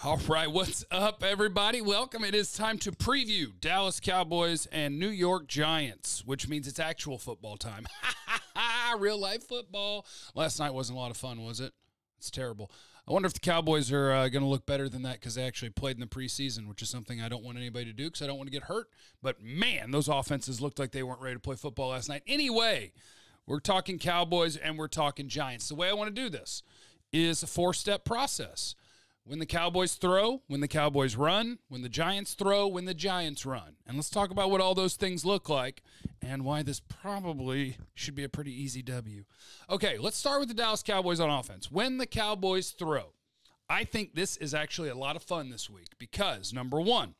All right, what's up, everybody? Welcome. It is time to preview Dallas Cowboys and New York Giants, which means it's actual football time. Real life football. Last night wasn't a lot of fun, was it? It's terrible. I wonder if the Cowboys are going to look better than that because they actually played in the preseason, which is something I don't want anybody to do because I don't want to get hurt. But, man, those offenses looked like they weren't ready to play football last night. Anyway, we're talking Cowboys and we're talking Giants. The way I want to do this is a four-step process. When the Cowboys throw, when the Cowboys run, when the Giants throw, when the Giants run. And let's talk about what all those things look like and why this probably should be a pretty easy W. Okay, let's start with the Dallas Cowboys on offense. When the Cowboys throw, I think this is actually a lot of fun this week because, number one,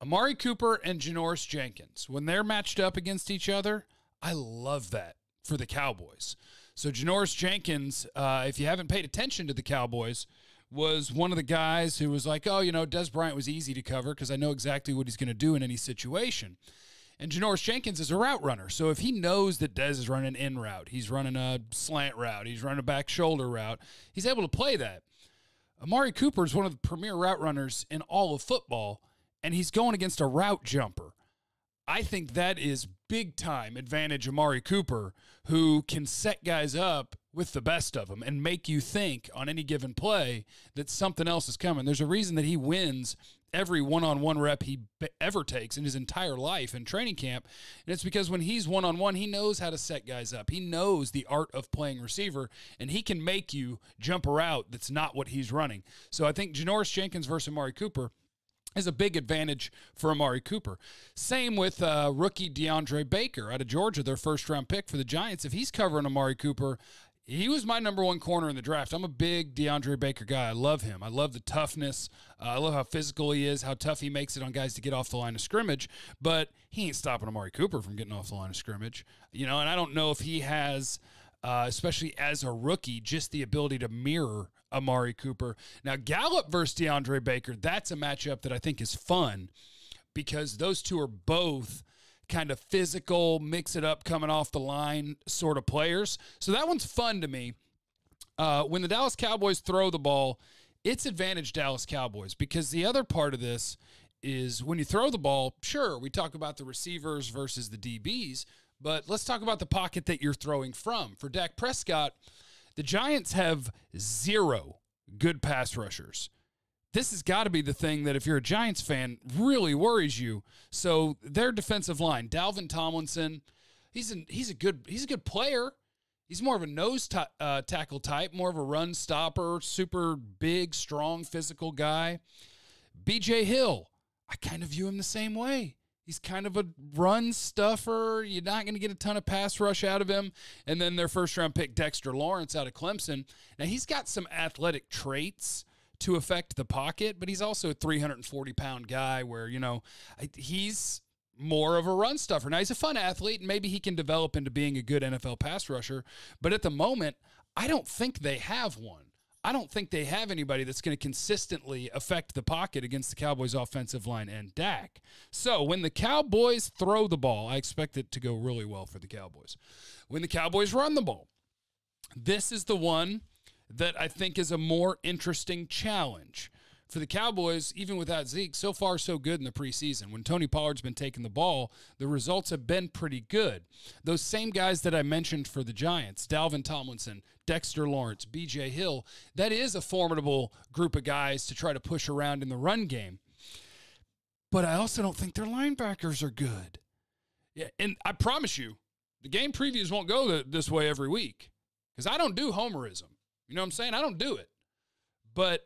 Amari Cooper and Janoris Jenkins, when they're matched up against each other, I love that for the Cowboys. So Janoris Jenkins, if you haven't paid attention to the Cowboys, was one of the guys who was like, oh, you know, Dez Bryant was easy to cover because I know exactly what he's going to do in any situation. And Janoris Jenkins is a route runner. So if he knows that Dez is running an in route, he's running a slant route, he's running a back shoulder route, he's able to play that. Amari Cooper is one of the premier route runners in all of football, and he's going against a route jumper. I think that is big-time advantage Amari Cooper, who can set guys up with the best of them and make you think on any given play that something else is coming. There's a reason that he wins every one-on-one rep he ever takes in his entire life in training camp, and it's because when he's one-on-one, he knows how to set guys up. He knows the art of playing receiver, and he can make you jump a route that's not what he's running. So I think Janoris Jenkins versus Amari Cooper is a big advantage for Amari Cooper. Same with rookie DeAndre Baker out of Georgia, their first-round pick for the Giants. If he's covering Amari Cooper, he was my number one corner in the draft. I'm a big DeAndre Baker guy. I love him. I love the toughness. I love how physical he is, how tough he makes it on guys to get off the line of scrimmage. But he ain't stopping Amari Cooper from getting off the line of scrimmage. You know, and I don't know if he has, especially as a rookie, just the ability to mirror Amari Cooper. Now, Gallup versus DeAndre Baker, that's a matchup that I think is fun because those two are both kind of physical, mix it up, coming off the line sort of players. So that one's fun to me. When the Dallas Cowboys throw the ball, it's advantage Dallas Cowboys because the other part of this is when you throw the ball, sure, we talk about the receivers versus the DBs, but let's talk about the pocket that you're throwing from. For Dak Prescott, the Giants have zero good pass rushers. This has got to be the thing that if you're a Giants fan really worries you. So their defensive line, Dalvin Tomlinson, he's a good player. He's more of a nose tackle type, more of a run stopper, super big, strong, physical guy. B.J. Hill, I kind of view him the same way. He's kind of a run stuffer. You're not going to get a ton of pass rush out of him. And then their first-round pick, Dexter Lawrence out of Clemson. Now, he's got some athletic traits to affect the pocket, but he's also a 340-pound guy where, you know, he's more of a run stuffer. Now, he's a fun athlete, and maybe he can develop into being a good NFL pass rusher, but at the moment, I don't think they have one. I don't think they have anybody that's going to consistently affect the pocket against the Cowboys' offensive line and Dak. So when the Cowboys throw the ball, I expect it to go really well for the Cowboys. When the Cowboys run the ball, this is the one that I think is a more interesting challenge. For the Cowboys, even without Zeke, so far so good in the preseason. When Tony Pollard's been taking the ball, the results have been pretty good. Those same guys that I mentioned for the Giants, Dalvin Tomlinson, Dexter Lawrence, B.J. Hill, that is a formidable group of guys to try to push around in the run game. But I also don't think their linebackers are good. Yeah, and I promise you, the game previews won't go this way every week because I don't do homerism. You know what I'm saying? I don't do it. But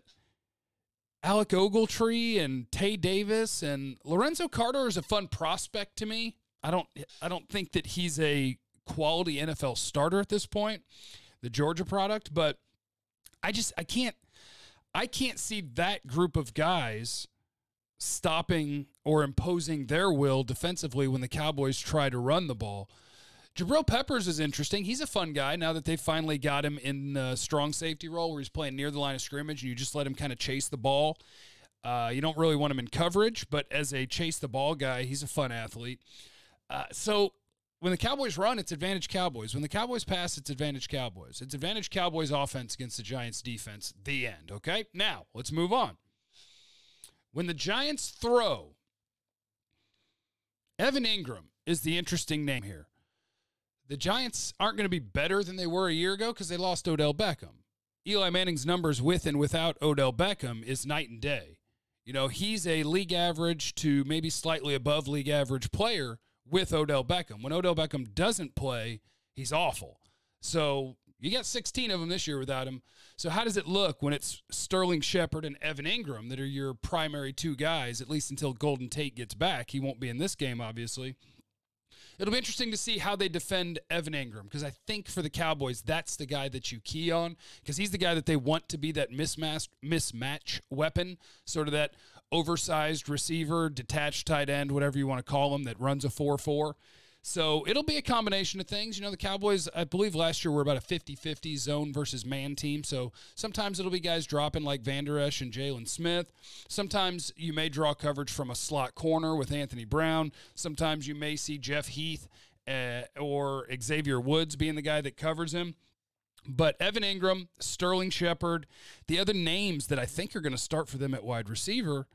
Alec Ogletree and Tay Davis and Lorenzo Carter is a fun prospect to me. I don't think that he's a quality NFL starter at this point, the Georgia product, but I can't see that group of guys stopping or imposing their will defensively when the Cowboys try to run the ball. Jabril Peppers is interesting. He's a fun guy now that they finally got him in the strong safety role where he's playing near the line of scrimmage and you just let him kind of chase the ball. You don't really want him in coverage, but as a chase the ball guy, he's a fun athlete. So when the Cowboys run, it's advantage Cowboys. When the Cowboys pass, it's advantage Cowboys. It's advantage Cowboys offense against the Giants defense. The end, okay? Now, let's move on. When the Giants throw, Evan Ingram is the interesting name here. The Giants aren't going to be better than they were a year ago because they lost Odell Beckham. Eli Manning's numbers with and without Odell Beckham is night and day. You know, he's a league average to maybe slightly above league average player with Odell Beckham. When Odell Beckham doesn't play, he's awful. So you got 16 of them this year without him. So how does it look when it's Sterling Shepard and Evan Ingram that are your primary two guys, at least until Golden Tate gets back? He won't be in this game, obviously. It'll be interesting to see how they defend Evan Ingram, because I think for the Cowboys, that's the guy that you key on, because he's the guy that they want to be that mismatch weapon, sort of that oversized receiver, detached tight end, whatever you want to call him, that runs a 4-4. So it'll be a combination of things. You know, the Cowboys, I believe last year were about a 50-50 zone versus man team. So sometimes it'll be guys dropping like Van Der Esch and Jalen Smith. Sometimes you may draw coverage from a slot corner with Anthony Brown. Sometimes you may see Jeff Heath or Xavier Woods being the guy that covers him. But Evan Ingram, Sterling Shepard, the other names that I think are going to start for them at wide receiver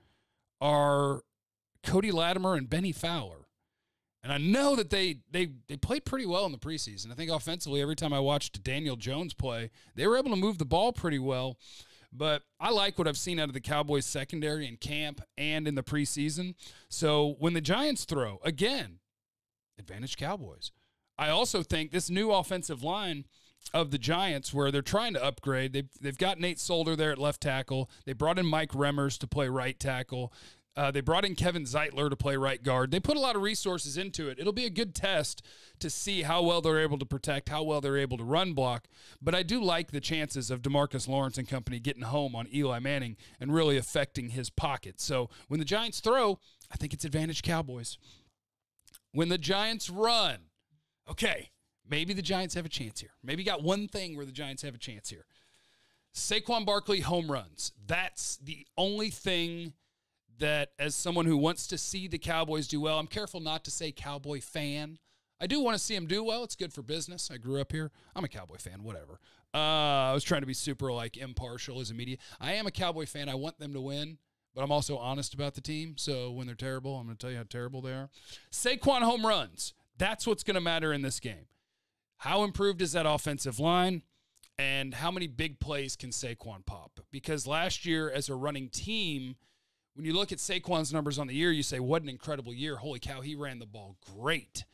are Cody Latimer and Benny Fowler. And I know that they played pretty well in the preseason. I think offensively, every time I watched Daniel Jones play, they were able to move the ball pretty well. But I like what I've seen out of the Cowboys secondary in camp and in the preseason. So when the Giants throw, again, advantage Cowboys. I also think this new offensive line of the Giants, where they're trying to upgrade, they've got Nate Solder there at left tackle. They brought in Mike Remmers to play right tackle. They brought in Kevin Zeitler to play right guard. They put a lot of resources into it. It'll be a good test to see how well they're able to protect, how well they're able to run block. But I do like the chances of DeMarcus Lawrence and company getting home on Eli Manning and really affecting his pocket. So when the Giants throw, I think it's advantage Cowboys. When the Giants run, okay, maybe the Giants have a chance here. Maybe got one thing where the Giants have a chance here. Saquon Barkley home runs. That's the only thing that, as someone who wants to see the Cowboys do well, I'm careful not to say Cowboy fan. I do want to see them do well. It's good for business. I grew up here. I'm a Cowboy fan, whatever. I was trying to be super, impartial as a media. I am a Cowboy fan. I want them to win, but I'm also honest about the team. So when they're terrible, I'm going to tell you how terrible they are. Saquon home runs. That's what's going to matter in this game. How improved is that offensive line? And how many big plays can Saquon pop? Because last year, as a running team, when you look at Saquon's numbers on the year, you say, what an incredible year. Holy cow, he ran the ball great.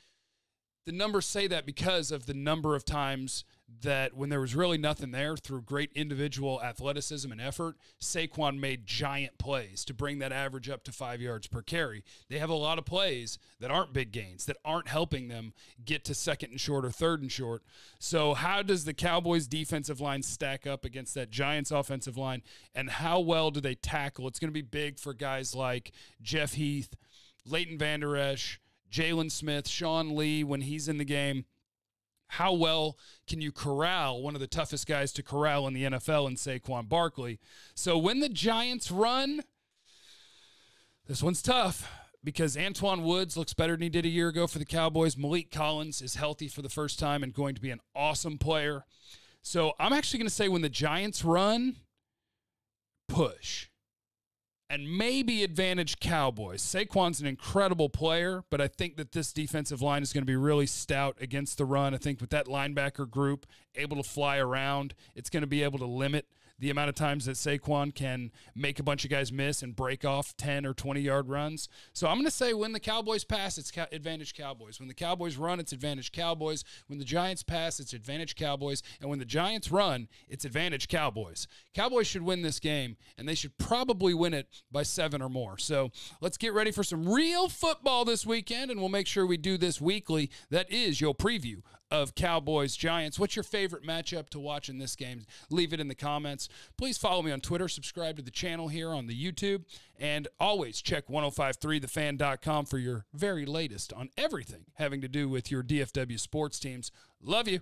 The numbers say that because of the number of times that when there was really nothing there, through great individual athleticism and effort, Saquon made giant plays to bring that average up to 5 yards per carry. They have a lot of plays that aren't big gains, that aren't helping them get to second and short or third and short. So how does the Cowboys defensive line stack up against that Giants offensive line, and how well do they tackle? It's going to be big for guys like Jeff Heath, Leighton Van Der Esch, Jalen Smith, Sean Lee when he's in the game. How well can you corral one of the toughest guys to corral in the NFL in Saquon Barkley? So when the Giants run, this one's tough because Antoine Woods looks better than he did a year ago for the Cowboys. Malik Collins is healthy for the first time and going to be an awesome player. So I'm actually going to say when the Giants run, push. And maybe advantage Cowboys. Saquon's an incredible player, but I think that this defensive line is going to be really stout against the run. I think with that linebacker group able to fly around, it's going to be able to limit the amount of times that Saquon can make a bunch of guys miss and break off 10 or 20-yard runs. So I'm going to say when the Cowboys pass, it's advantage Cowboys. When the Cowboys run, it's advantage Cowboys. When the Giants pass, it's advantage Cowboys. And when the Giants run, it's advantage Cowboys. Cowboys should win this game, and they should probably win it by 7 or more. So let's get ready for some real football this weekend, and we'll make sure we do this weekly. That is your preview of Cowboys-Giants. What's your favorite matchup to watch in this game? Leave it in the comments. Please follow me on Twitter, subscribe to the channel here on the YouTube, and always check 1053thefan.com for your very latest on everything having to do with your DFW sports teams. Love you.